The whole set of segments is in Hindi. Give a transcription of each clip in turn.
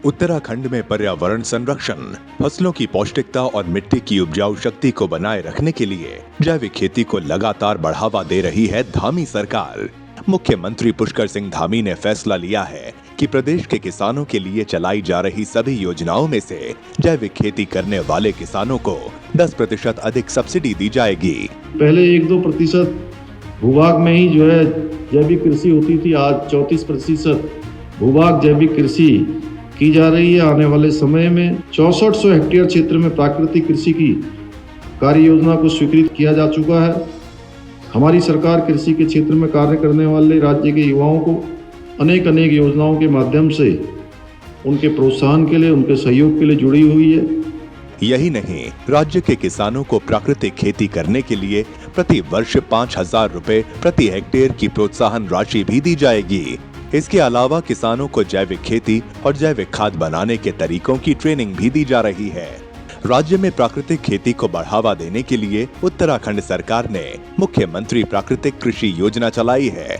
उत्तराखंड में पर्यावरण संरक्षण, फसलों की पौष्टिकता और मिट्टी की उपजाऊ शक्ति को बनाए रखने के लिए जैविक खेती को लगातार बढ़ावा दे रही है धामी सरकार। मुख्यमंत्री पुष्कर सिंह धामी ने फैसला लिया है कि प्रदेश के किसानों के लिए चलाई जा रही सभी योजनाओं में से जैविक खेती करने वाले किसानों को 10% अधिक सब्सिडी दी जाएगी। पहले 1-2% भूभाग में ही जो है जैविक कृषि होती थी, आज 34% भूभाग जैविक कृषि की जा रही है। आने वाले समय में 6400 हेक्टेयर क्षेत्र में प्राकृतिक कृषि की कार्य योजना को स्वीकृत किया जा चुका है। हमारी सरकार कृषि के क्षेत्र में कार्य करने वाले राज्य के युवाओं को अनेक योजनाओं के माध्यम से उनके प्रोत्साहन के लिए, उनके सहयोग के लिए जुड़ी हुई है। यही नहीं, राज्य के किसानों को प्राकृतिक खेती करने के लिए प्रति वर्ष 5000 रुपए प्रति हेक्टेयर की प्रोत्साहन राशि भी दी जाएगी। इसके अलावा किसानों को जैविक खेती और जैविक खाद बनाने के तरीकों की ट्रेनिंग भी दी जा रही है। राज्य में प्राकृतिक खेती को बढ़ावा देने के लिए उत्तराखंड सरकार ने मुख्यमंत्री प्राकृतिक कृषि योजना चलाई है,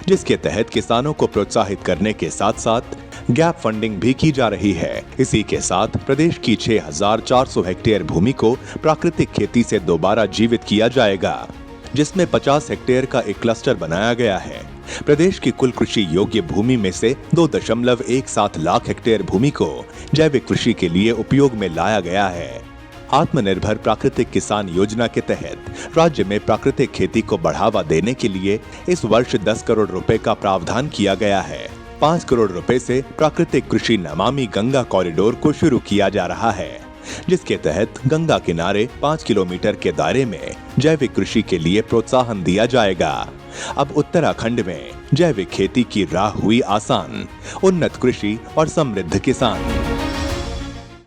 जिसके तहत किसानों को प्रोत्साहित करने के साथ साथ गैप फंडिंग भी की जा रही है। इसी के साथ प्रदेश की 6400 हेक्टेयर भूमि को प्राकृतिक खेती से दोबारा जीवित किया जाएगा, जिसमें 50 हेक्टेयर का एक क्लस्टर बनाया गया है। प्रदेश की कुल कृषि योग्य भूमि में से 2.17 लाख हेक्टेयर भूमि को जैविक कृषि के लिए उपयोग में लाया गया है। आत्मनिर्भर प्राकृतिक किसान योजना के तहत राज्य में प्राकृतिक खेती को बढ़ावा देने के लिए इस वर्ष 10 करोड़ रुपए का प्रावधान किया गया है। 5 करोड़ रुपए से प्राकृतिक कृषि नमामि गंगा कॉरिडोर को शुरू किया जा रहा है, जिसके तहत गंगा किनारे 5 किलोमीटर के दायरे में जैविक कृषि के लिए प्रोत्साहन दिया जाएगा। अब उत्तराखंड में जैविक खेती की राह हुई आसान, उन्नत कृषि और समृद्ध किसान।